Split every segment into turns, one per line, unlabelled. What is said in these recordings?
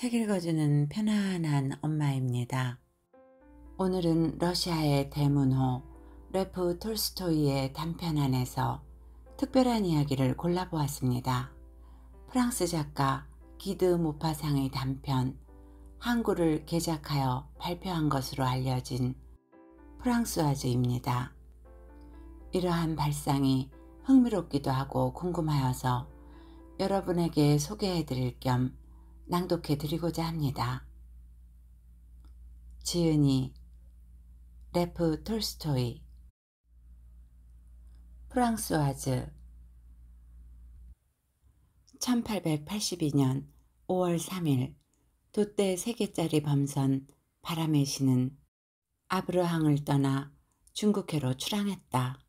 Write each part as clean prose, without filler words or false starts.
책 읽어주는 편안한 엄마입니다. 오늘은 러시아의 대문호 레프 톨스토이의 단편 안에서 특별한 이야기를 골라보았습니다. 프랑스 작가 기드 모파상의 단편 항구를 개작하여 발표한 것으로 알려진 프랑스와즈입니다. 이러한 발상이 흥미롭기도 하고 궁금하여서 여러분에게 소개해드릴 겸 낭독해드리고자 합니다. 지은이 레프 톨스토이 프랑스와즈 1882년 5월 3일 돛대 3개짜리 범선 바람의 신은 아브르항을 떠나 중국해로 출항했다.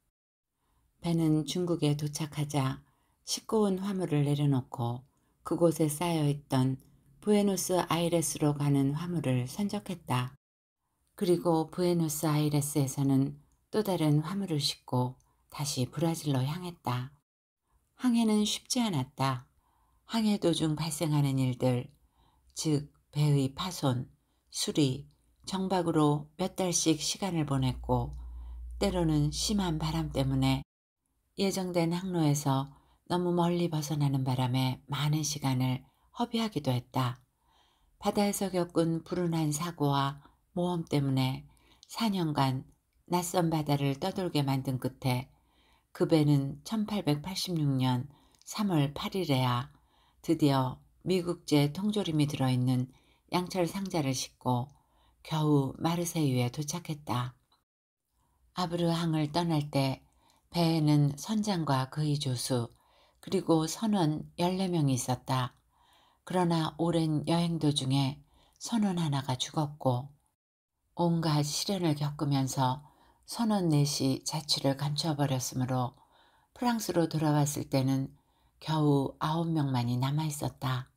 배는 중국에 도착하자 싣고 온 화물을 내려놓고 그곳에 쌓여있던 부에노스아이레스로 가는 화물을 선적했다. 그리고 부에노스아이레스에서는 또 다른 화물을 싣고 다시 브라질로 향했다. 항해는 쉽지 않았다. 항해 도중 발생하는 일들, 즉 배의 파손, 수리, 정박으로 몇 달씩 시간을 보냈고 때로는 심한 바람 때문에 예정된 항로에서 너무 멀리 벗어나는 바람에 많은 시간을 허비하기도 했다. 바다에서 겪은 불운한 사고와 모험 때문에 4년간 낯선 바다를 떠돌게 만든 끝에 그 배는 1886년 3월 8일에야 드디어 미국제 통조림이 들어있는 양철 상자를 싣고 겨우 마르세유에 도착했다. 아브르항을 떠날 때 배에는 선장과 그의 조수 그리고 선원 14명이 있었다. 그러나 오랜 여행 도중에 선원 하나가 죽었고 온갖 시련을 겪으면서 선원 넷이 자취를 감춰버렸으므로 프랑스로 돌아왔을 때는 겨우 9명만이 남아있었다.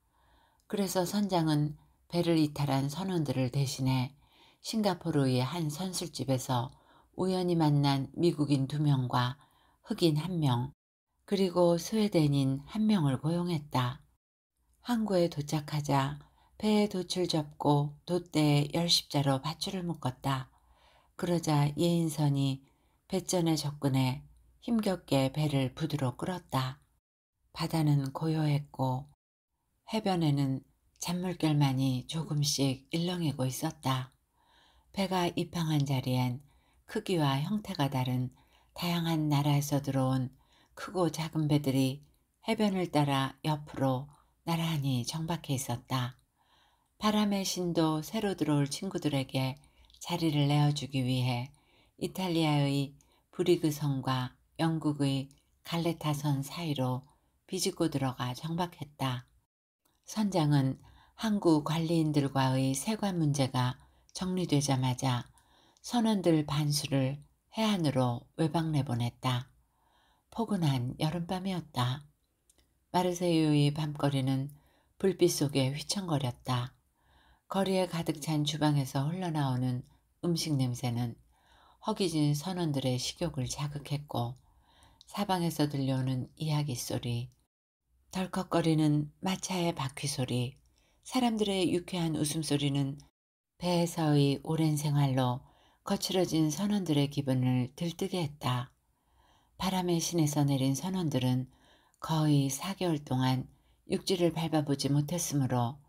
그래서 선장은 배를 이탈한 선원들을 대신해 싱가포르의 한 선술집에서 우연히 만난 미국인 2명과 흑인 1명, 그리고 스웨덴인 1명을 고용했다. 항구에 도착하자 배에 돛을 접고 돛대에 열십자로 밧줄을 묶었다. 그러자 예인선이 배전에 접근해 힘겹게 배를 부두로 끌었다. 바다는 고요했고 해변에는 잔물결만이 조금씩 일렁이고 있었다. 배가 입항한 자리엔 크기와 형태가 다른 다양한 나라에서 들어온 크고 작은 배들이 해변을 따라 옆으로 나란히 정박해 있었다. 바람의 신도 새로 들어올 친구들에게 자리를 내어주기 위해 이탈리아의 브리그선과 영국의 갈레타선 사이로 비집고 들어가 정박했다. 선장은 항구 관리인들과의 세관 문제가 정리되자마자 선원들 반수를 해안으로 외박 내보냈다. 포근한 여름밤이었다. 마르세유의 밤거리는 불빛 속에 휘청거렸다. 거리에 가득 찬 주방에서 흘러나오는 음식 냄새는 허기진 선원들의 식욕을 자극했고 사방에서 들려오는 이야기 소리, 덜컥거리는 마차의 바퀴 소리, 사람들의 유쾌한 웃음소리는 배에서의 오랜 생활로 거칠어진 선원들의 기분을 들뜨게 했다. 바람의 신에서 내린 선원들은 거의 4개월 동안 육지를 밟아보지 못했으므로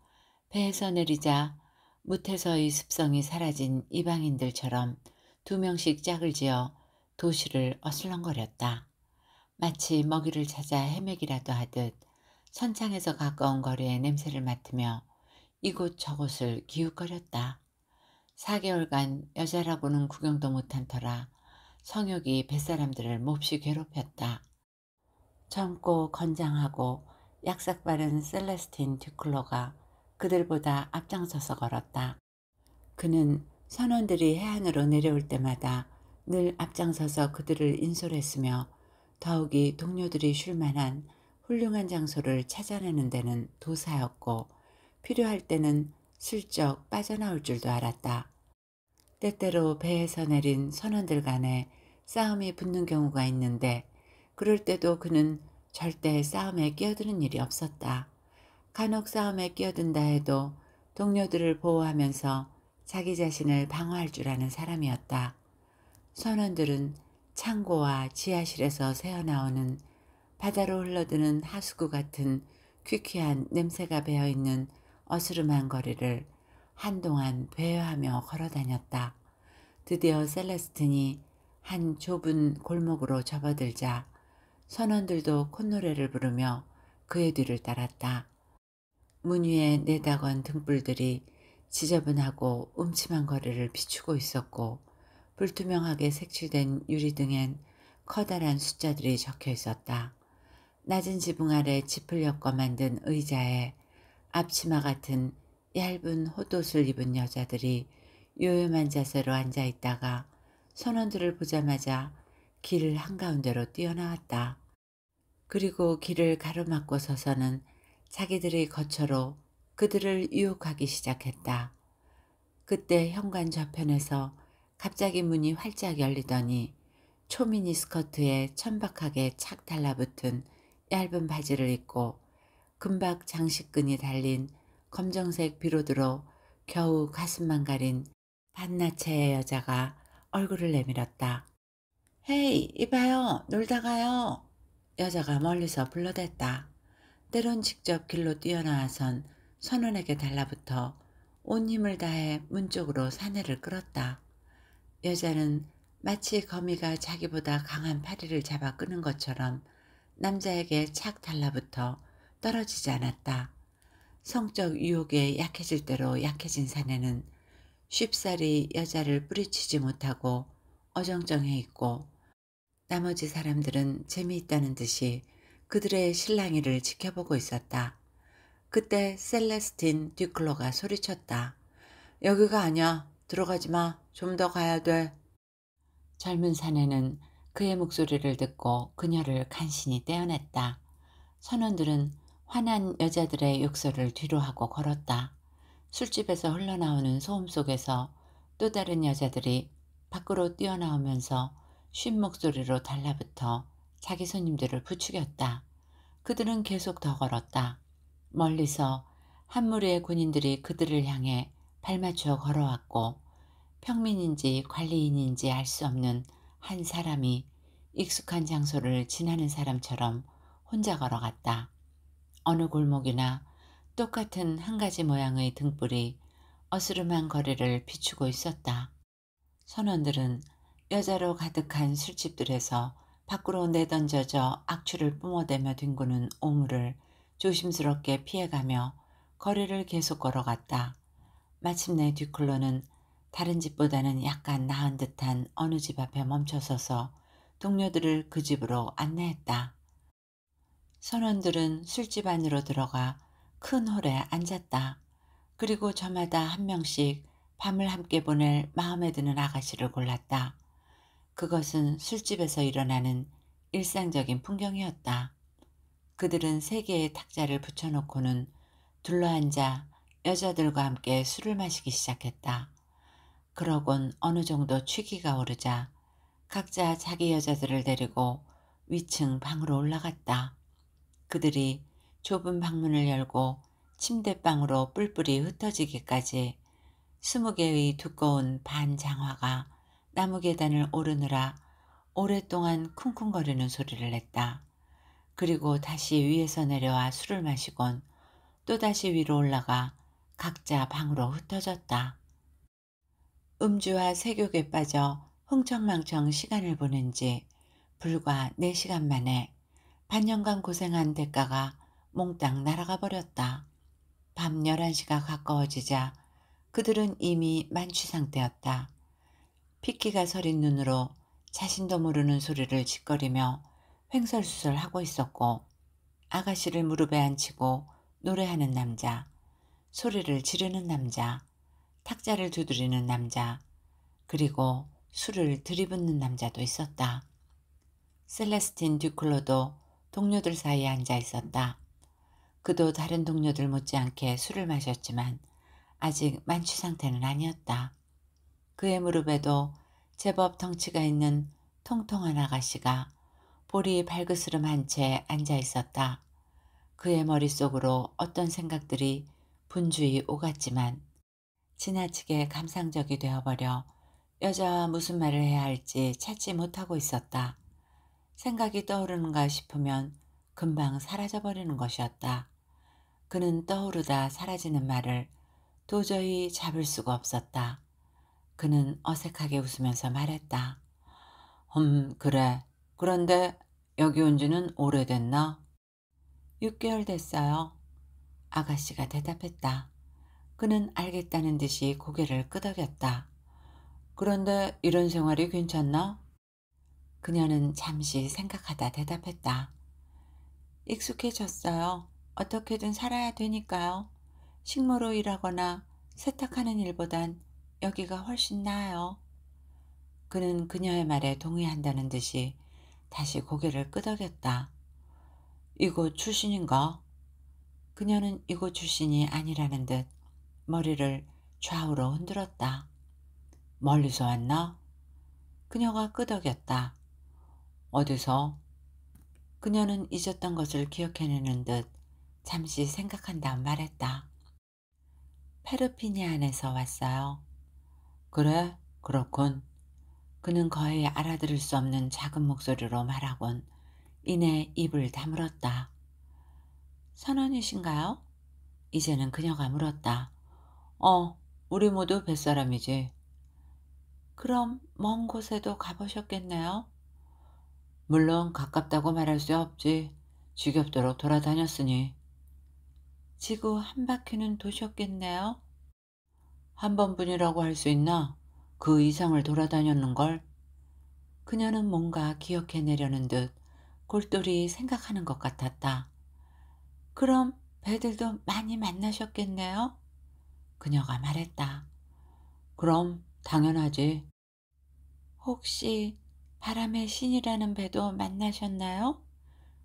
배에서 내리자 무태서의 습성이 사라진 이방인들처럼 2명씩 짝을 지어 도시를 어슬렁거렸다. 마치 먹이를 찾아 헤매기라도 하듯 선창에서 가까운 거리의 냄새를 맡으며 이곳 저곳을 기웃거렸다. 4개월간 여자라고는 구경도 못한 터라 성욕이 뱃사람들을 몹시 괴롭혔다. 젊고 건장하고 약삭 바른 셀레스틴 듀클로가 그들보다 앞장서서 걸었다. 그는 선원들이 해안으로 내려올 때마다 늘 앞장서서 그들을 인솔했으며 더욱이 동료들이 쉴 만한 훌륭한 장소를 찾아내는 데는 도사였고 필요할 때는 슬쩍 빠져나올 줄도 알았다. 때때로 배에서 내린 선원들 간에 싸움이 붙는 경우가 있는데 그럴 때도 그는 절대 싸움에 끼어드는 일이 없었다. 간혹 싸움에 끼어든다 해도 동료들을 보호하면서 자기 자신을 방어할 줄 아는 사람이었다. 선원들은 창고와 지하실에서 새어나오는 바다로 흘러드는 하수구 같은 퀴퀴한 냄새가 배어있는 어스름한 거리를 한동안 배회하며 걸어다녔다. 드디어 셀레스틴이 한 좁은 골목으로 접어들자 선원들도 콧노래를 부르며 그의 뒤를 따랐다. 문 위에 내다건 등불들이 지저분하고 음침한 거리를 비추고 있었고 불투명하게 색칠된 유리등엔 커다란 숫자들이 적혀 있었다. 낮은 지붕 아래 짚을 엮어 만든 의자에 앞치마 같은 얇은 헛옷을 입은 여자들이 요염한 자세로 앉아 있다가 선원들을 보자마자 길 한가운데로 뛰어나왔다. 그리고 길을 가로막고 서서는 자기들의 거처로 그들을 유혹하기 시작했다. 그때 현관 저편에서 갑자기 문이 활짝 열리더니 초미니 스커트에 천박하게 착 달라붙은 얇은 바지를 입고 금박 장식끈이 달린 검정색 비로드로 겨우 가슴만 가린 반나체의 여자가 얼굴을 내밀었다. 헤이, 이봐요. 놀다 가요. 여자가 멀리서 불러댔다. 때론 직접 길로 뛰어나와선 선원에게 달라붙어 온 힘을 다해 문 쪽으로 사내를 끌었다. 여자는 마치 거미가 자기보다 강한 파리를 잡아 끄는 것처럼 남자에게 착 달라붙어 떨어지지 않았다. 성적 유혹에 약해질 대로 약해진 사내는 쉽사리 여자를 뿌리치지 못하고 어정쩡해 있고 나머지 사람들은 재미있다는 듯이 그들의 실랑이를 지켜보고 있었다. 그때 셀레스틴 듀클로가 소리쳤다. 여기가 아니야. 들어가지 마. 좀 더 가야 돼. 젊은 사내는 그의 목소리를 듣고 그녀를 간신히 떼어냈다. 선원들은 화난 여자들의 욕설을 뒤로하고 걸었다. 술집에서 흘러나오는 소음 속에서 또 다른 여자들이 밖으로 뛰어나오면서 쉰 목소리로 달라붙어 자기 손님들을 부추겼다. 그들은 계속 더 걸었다. 멀리서 한 무리의 군인들이 그들을 향해 발맞추어 걸어왔고 평민인지 관리인인지 알 수 없는 한 사람이 익숙한 장소를 지나는 사람처럼 혼자 걸어갔다. 어느 골목이나 똑같은 한 가지 모양의 등불이 어스름한 거리를 비추고 있었다. 선원들은 여자로 가득한 술집들에서 밖으로 내던져져 악취를 뿜어대며 뒹구는 오물을 조심스럽게 피해가며 거리를 계속 걸어갔다. 마침내 듀클로는 다른 집보다는 약간 나은 듯한 어느 집 앞에 멈춰서서 동료들을 그 집으로 안내했다. 선원들은 술집 안으로 들어가 큰 홀에 앉았다. 그리고 저마다 한 명씩 밤을 함께 보낼 마음에 드는 아가씨를 골랐다. 그것은 술집에서 일어나는 일상적인 풍경이었다. 그들은 세 개의 탁자를 붙여놓고는 둘러앉아 여자들과 함께 술을 마시기 시작했다. 그러곤 어느 정도 취기가 오르자 각자 자기 여자들을 데리고 위층 방으로 올라갔다. 그들이 좁은 방문을 열고 침대방으로 뿔뿔이 흩어지기까지 20개의 두꺼운 반장화가 나무 계단을 오르느라 오랫동안 쿵쿵거리는 소리를 냈다. 그리고 다시 위에서 내려와 술을 마시곤 또다시 위로 올라가 각자 방으로 흩어졌다. 음주와 색욕에 빠져 흥청망청 시간을 보낸 지 불과 4시간 만에 반년간 고생한 대가가 몽땅 날아가 버렸다. 밤 11시가 가까워지자 그들은 이미 만취 상태였다. 핏기가 서린 눈으로 자신도 모르는 소리를 짓거리며 횡설수설하고 있었고 아가씨를 무릎에 앉히고 노래하는 남자, 소리를 지르는 남자, 탁자를 두드리는 남자, 그리고 술을 들이붓는 남자도 있었다. 셀레스틴 듀클로도 동료들 사이에 앉아 있었다. 그도 다른 동료들 못지않게 술을 마셨지만 아직 만취 상태는 아니었다. 그의 무릎에도 제법 덩치가 있는 통통한 아가씨가 볼이 발그스름한 채 앉아 있었다. 그의 머릿속으로 어떤 생각들이 분주히 오갔지만 지나치게 감상적이 되어버려 여자와 무슨 말을 해야 할지 찾지 못하고 있었다. 생각이 떠오르는가 싶으면 금방 사라져버리는 것이었다. 그는 떠오르다 사라지는 말을 도저히 잡을 수가 없었다. 그는 어색하게 웃으면서 말했다. 그래. 그런데 여기 온 지는 오래됐나? 6개월 됐어요. 아가씨가 대답했다. 그는 알겠다는 듯이 고개를 끄덕였다. 그런데 이런 생활이 괜찮나? 그녀는 잠시 생각하다 대답했다. 익숙해졌어요. 어떻게든 살아야 되니까요. 식모로 일하거나 세탁하는 일보단 여기가 훨씬 나아요. 그는 그녀의 말에 동의한다는 듯이 다시 고개를 끄덕였다. 이곳 출신인가? 그녀는 이곳 출신이 아니라는 듯 머리를 좌우로 흔들었다. 멀리서 왔나? 그녀가 끄덕였다. 어디서? 그녀는 잊었던 것을 기억해내는 듯 잠시 생각한 다음 말했다. 페르피니안에서 왔어요. 그래? 그렇군. 그는 거의 알아들을 수 없는 작은 목소리로 말하곤 이내 입을 다물었다. 선원이신가요? 이제는 그녀가 물었다. 우리 모두 뱃사람이지. 그럼 먼 곳에도 가보셨겠네요? 물론 가깝다고 말할 수 없지. 지겹도록 돌아다녔으니. 지구 한 바퀴는 도셨겠네요? 한 번뿐이라고 할 수 있나? 그 이상을 돌아다녔는걸? 그녀는 뭔가 기억해내려는 듯 골똘히 생각하는 것 같았다. 그럼 배들도 많이 만나셨겠네요? 그녀가 말했다. 그럼 당연하지. 혹시 바람의 신이라는 배도 만나셨나요?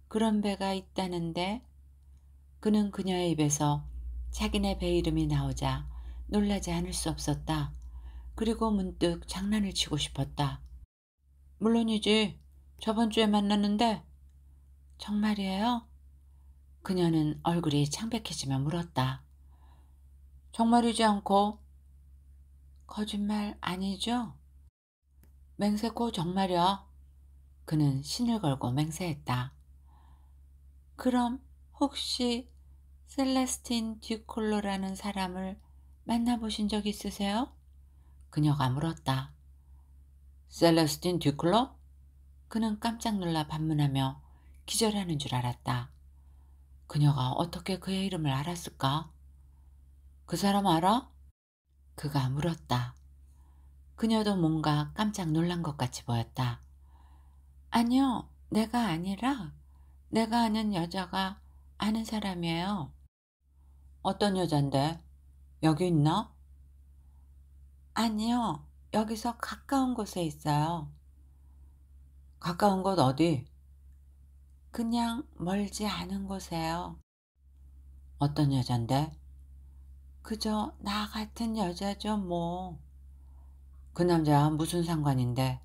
그런 배가 있다는데. 그는 그녀의 입에서 자기네 배 이름이 나오자 놀라지 않을 수 없었다. 그리고 문득 장난을 치고 싶었다. 물론이지. 저번 주에 만났는데. 정말이에요? 그녀는 얼굴이 창백해지며 물었다. 정말이지 않고? 거짓말 아니죠? 맹세코 정말이야. 그는 신을 걸고 맹세했다. 그럼 혹시 셀레스틴 듀콜로라는 사람을 만나보신 적 있으세요? 그녀가 물었다. 셀레스틴 듀콜로? 그는 깜짝 놀라 반문하며 기절하는 줄 알았다. 그녀가 어떻게 그의 이름을 알았을까? 그 사람 알아? 그가 물었다. 그녀도 뭔가 깜짝 놀란 것 같이 보였다. 아니요, 내가 아니라 내가 아는 여자가 아는 사람이에요. 어떤 여잔데? 여기 있나? 아니요, 여기서 가까운 곳에 있어요. 가까운 곳 어디? 그냥 멀지 않은 곳에요. 어떤 여잔데? 그저 나 같은 여자죠, 뭐. 그 남자 무슨 상관인데?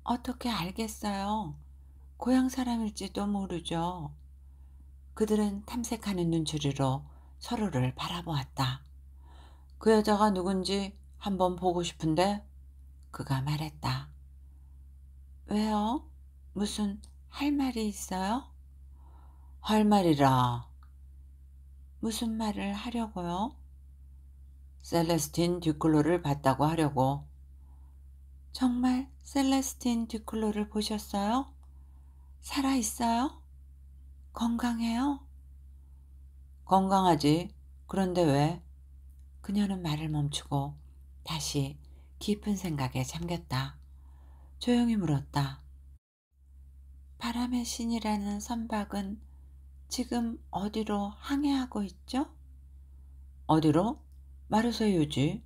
어떻게 알겠어요? 고향 사람일지도 모르죠. 그들은 탐색하는 눈초리로 서로를 바라보았다. 그 여자가 누군지 한번 보고 싶은데? 그가 말했다. 왜요? 무슨 할 말이 있어요? 할 말이라. 무슨 말을 하려고요? 셀레스틴 듀클로를 봤다고 하려고. 정말 셀레스틴 듀클로를 보셨어요? 살아있어요? 건강해요? 건강하지. 그런데 왜? 그녀는 말을 멈추고 다시 깊은 생각에 잠겼다. 조용히 물었다. 바람의 신이라는 선박은 지금 어디로 항해하고 있죠? 어디로? 마르세유지.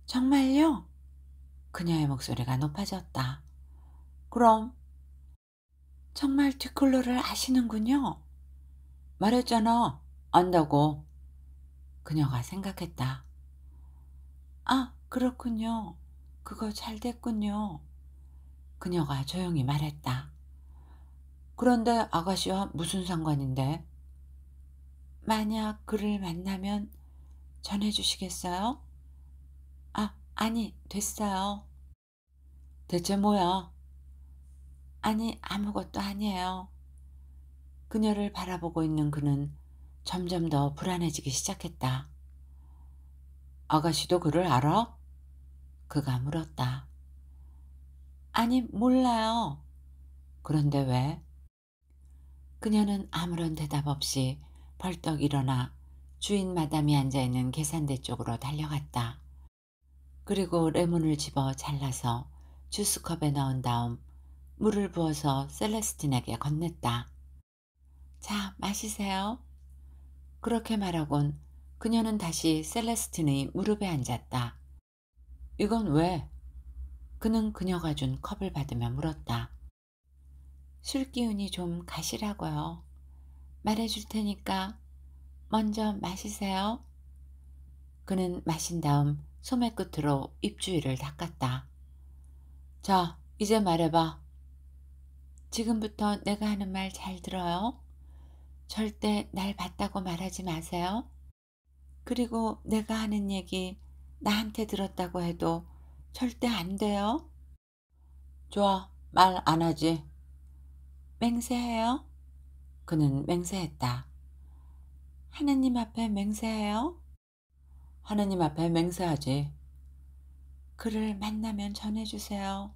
정말요? 그녀의 목소리가 높아졌다. 그럼 정말 듀콜로를 아시는군요. 말했잖아. 안다고. 그녀가 생각했다. 아, 그렇군요. 그거 잘 됐군요. 그녀가 조용히 말했다. 그런데 아가씨와 무슨 상관인데? 만약 그를 만나면 전해주시겠어요? 아니, 됐어요. 대체 뭐야? 아니, 아무것도 아니에요. 그녀를 바라보고 있는 그는 점점 더 불안해지기 시작했다. 아가씨도 그를 알아? 그가 물었다. 아니, 몰라요. 그런데 왜? 그녀는 아무런 대답 없이 벌떡 일어나 주인 마담이 앉아있는 계산대 쪽으로 달려갔다. 그리고 레몬을 집어 잘라서 주스컵에 넣은 다음 물을 부어서 셀레스틴에게 건넸다. 자, 마시세요. 그렇게 말하곤 그녀는 다시 셀레스틴의 무릎에 앉았다. 이건 왜? 그는 그녀가 준 컵을 받으며 물었다. 술 기운이 좀 가시라고요. 말해줄 테니까 먼저 마시세요. 그는 마신 다음 소매 끝으로 입주위를 닦았다. 자, 이제 말해봐. 지금부터 내가 하는 말 잘 들어요. 절대 날 봤다고 말하지 마세요. 그리고 내가 하는 얘기 나한테 들었다고 해도 절대 안 돼요. 좋아, 말 안 하지. 맹세해요? 그는 맹세했다. 하느님 앞에 맹세해요? 하느님 앞에 맹세하지. 그를 만나면 전해주세요.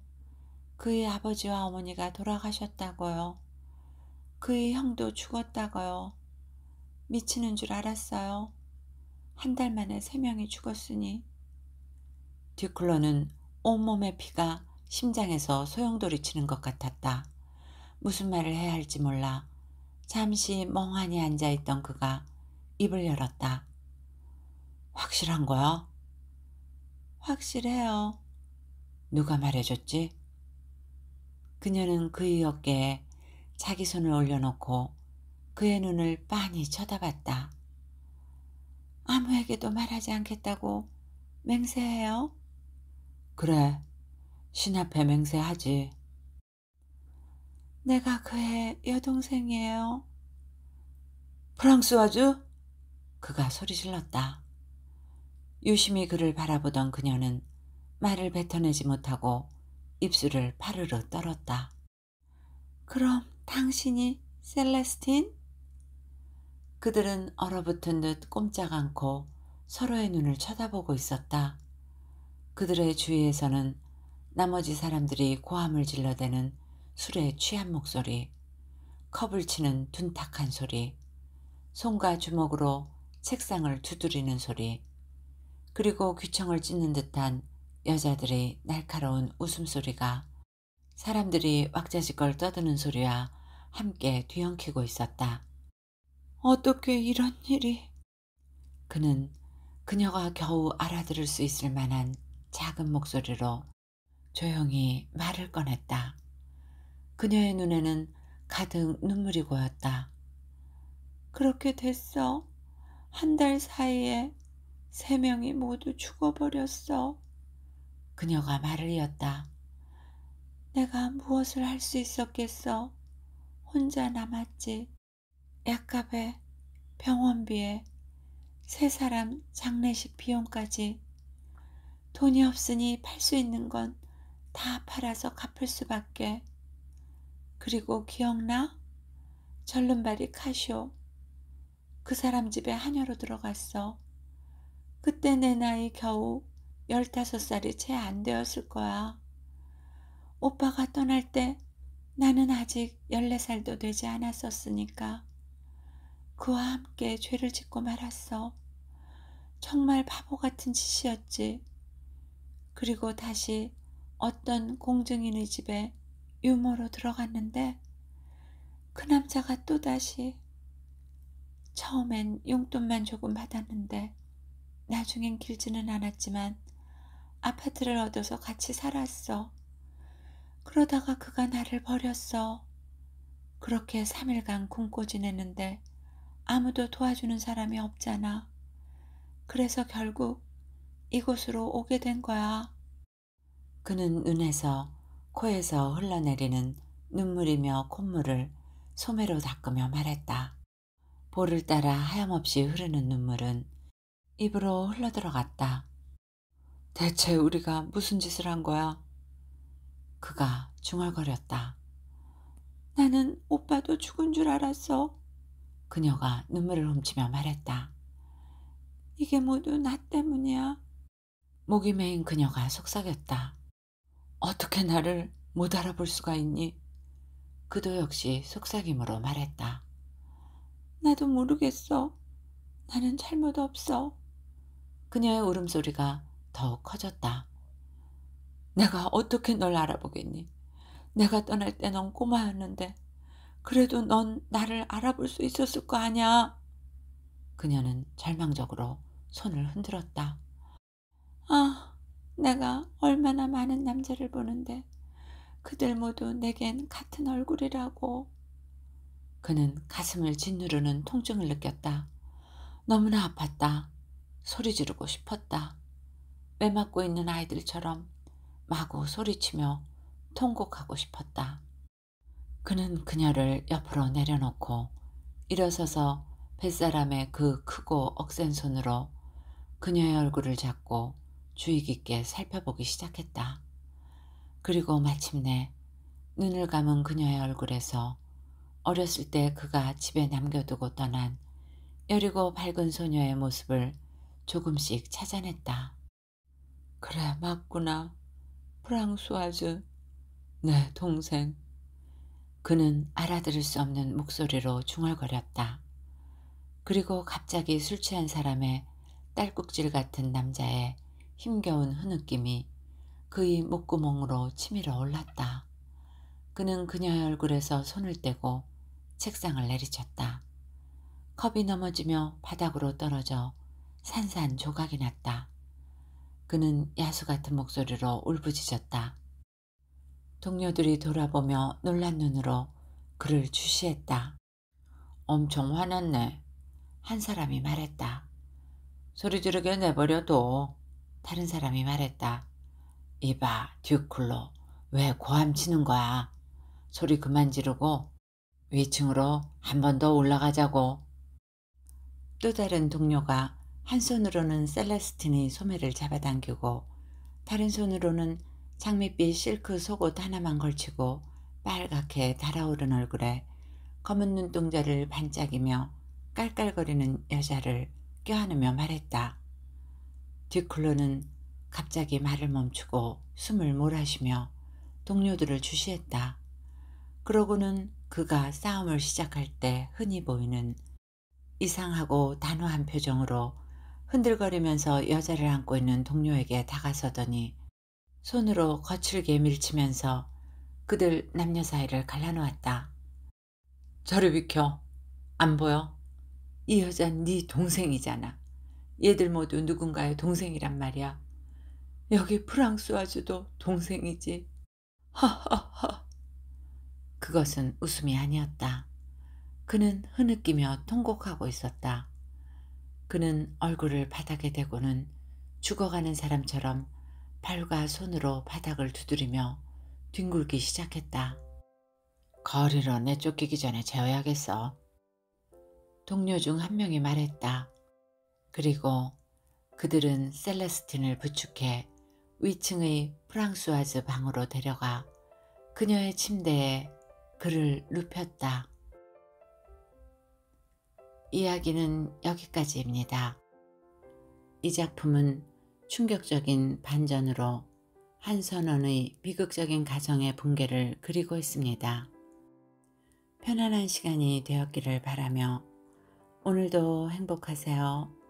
그의 아버지와 어머니가 돌아가셨다고요. 그의 형도 죽었다고요. 미치는 줄 알았어요. 한 달 만에 3명이 죽었으니. 듀클러는 온몸의 피가 심장에서 소용돌이치는 것 같았다. 무슨 말을 해야 할지 몰라 잠시 멍하니 앉아있던 그가 입을 열었다. 확실한 거야? 확실해요. 누가 말해줬지? 그녀는 그의 어깨에 자기 손을 올려놓고 그의 눈을 빤히 쳐다봤다. 아무에게도 말하지 않겠다고 맹세해요? 그래, 신 앞에 맹세하지. 내가 그의 여동생이에요. 프랑스와즈? 그가 소리질렀다. 유심히 그를 바라보던 그녀는 말을 뱉어내지 못하고 입술을 파르르 떨었다. 그럼 당신이 셀레스틴? 그들은 얼어붙은 듯 꼼짝 않고 서로의 눈을 쳐다보고 있었다. 그들의 주위에서는 나머지 사람들이 고함을 질러대는 술에 취한 목소리, 컵을 치는 둔탁한 소리, 손과 주먹으로 책상을 두드리는 소리, 그리고 귀청을 찢는 듯한 여자들의 날카로운 웃음소리가 사람들이 왁자지껄 떠드는 소리와 함께 뒤엉키고 있었다. 어떻게 이런 일이? 그는 그녀가 겨우 알아들을 수 있을 만한 작은 목소리로 조용히 말을 꺼냈다. 그녀의 눈에는 가득 눈물이 고였다. 그렇게 됐어. 한 달 사이에 3명이 모두 죽어버렸어. 그녀가 말을 이었다. 내가 무엇을 할 수 있었겠어. 혼자 남았지. 약값에 병원비에 3사람 장례식 비용까지. 돈이 없으니 팔 수 있는 건 다 팔아서 갚을 수밖에. 그리고 기억나? 절름발이 카쇼. 그 사람 집에 하녀로 들어갔어. 그때 내 나이 겨우 15살이 채 안 되었을 거야. 오빠가 떠날 때 나는 아직 14살도 되지 않았었으니까. 그와 함께 죄를 짓고 말았어. 정말 바보 같은 짓이었지. 그리고 다시 어떤 공증인의 집에 유모로 들어갔는데 그 남자가 또다시 처음엔 용돈만 조금 받았는데 나중엔 길지는 않았지만 아파트를 얻어서 같이 살았어. 그러다가 그가 나를 버렸어. 그렇게 3일간 굶고 지냈는데 아무도 도와주는 사람이 없잖아. 그래서 결국 이곳으로 오게 된 거야. 그는 눈에서 코에서 흘러내리는 눈물이며 콧물을 소매로 닦으며 말했다. 볼을 따라 하염없이 흐르는 눈물은 입으로 흘러들어갔다. 대체 우리가 무슨 짓을 한 거야? 그가 중얼거렸다. 나는 오빠도 죽은 줄 알았어. 그녀가 눈물을 훔치며 말했다. 이게 모두 나 때문이야. 목이 메인 그녀가 속삭였다. 어떻게 나를 못 알아볼 수가 있니? 그도 역시 속삭임으로 말했다. 나도 모르겠어. 나는 잘못 없어. 그녀의 울음소리가 더욱 커졌다. 내가 어떻게 널 알아보겠니? 내가 떠날 때 넌 꼬마였는데 그래도 넌 나를 알아볼 수 있었을 거 아냐? 그녀는 절망적으로 손을 흔들었다. 아, 내가 얼마나 많은 남자를 보는데 그들 모두 내겐 같은 얼굴이라고. 그는 가슴을 짓누르는 통증을 느꼈다. 너무나 아팠다. 소리 지르고 싶었다. 매맞고 있는 아이들처럼 마구 소리치며 통곡하고 싶었다. 그는 그녀를 옆으로 내려놓고 일어서서 뱃사람의 그 크고 억센 손으로 그녀의 얼굴을 잡고 주의 깊게 살펴보기 시작했다. 그리고 마침내 눈을 감은 그녀의 얼굴에서 어렸을 때 그가 집에 남겨두고 떠난 여리고 밝은 소녀의 모습을 조금씩 찾아냈다. 그래, 맞구나. 프랑수아즈, 내 동생. 그는 알아들을 수 없는 목소리로 중얼거렸다. 그리고 갑자기 술 취한 사람의 딸꾹질 같은 남자의 힘겨운 흐느낌이 그의 목구멍으로 치밀어 올랐다. 그는 그녀의 얼굴에서 손을 떼고 책상을 내리쳤다. 컵이 넘어지며 바닥으로 떨어져 산산조각이 났다. 그는 야수 같은 목소리로 울부짖었다. 동료들이 돌아보며 놀란 눈으로 그를 주시했다. 엄청 화났네. 한 사람이 말했다. 소리 지르게 내버려둬. 다른 사람이 말했다. 이봐, 듀클로. 왜 고함치는 거야? 소리 그만 지르고 위층으로 한 번 더 올라가자고. 또 다른 동료가 한 손으로는 셀레스틴의 소매를 잡아당기고 다른 손으로는 장밋빛 실크 속옷 하나만 걸치고 빨갛게 달아오른 얼굴에 검은 눈동자를 반짝이며 깔깔거리는 여자를 껴안으며 말했다. 듀클로는 갑자기 말을 멈추고 숨을 몰아쉬며 동료들을 주시했다. 그러고는 그가 싸움을 시작할 때 흔히 보이는 이상하고 단호한 표정으로 흔들거리면서 여자를 안고 있는 동료에게 다가서더니 손으로 거칠게 밀치면서 그들 남녀 사이를 갈라놓았다. 저리 비켜. 안 보여? 이 여잔 네 동생이잖아. 얘들 모두 누군가의 동생이란 말이야. 여기 프랑스와즈도 동생이지. 하하하. 그것은 웃음이 아니었다. 그는 흐느끼며 통곡하고 있었다. 그는 얼굴을 바닥에 대고는 죽어가는 사람처럼 발과 손으로 바닥을 두드리며 뒹굴기 시작했다. 거리로 내쫓기기 전에 재워야겠어. 동료 중 한 명이 말했다. 그리고 그들은 셀레스틴을 부축해 위층의 프랑수아즈 방으로 데려가 그녀의 침대에 그를 눕혔다. 이야기는 여기까지입니다. 이 작품은 충격적인 반전으로 한 선원의 비극적인 가정의 붕괴를 그리고 있습니다. 편안한 시간이 되었기를 바라며 오늘도 행복하세요.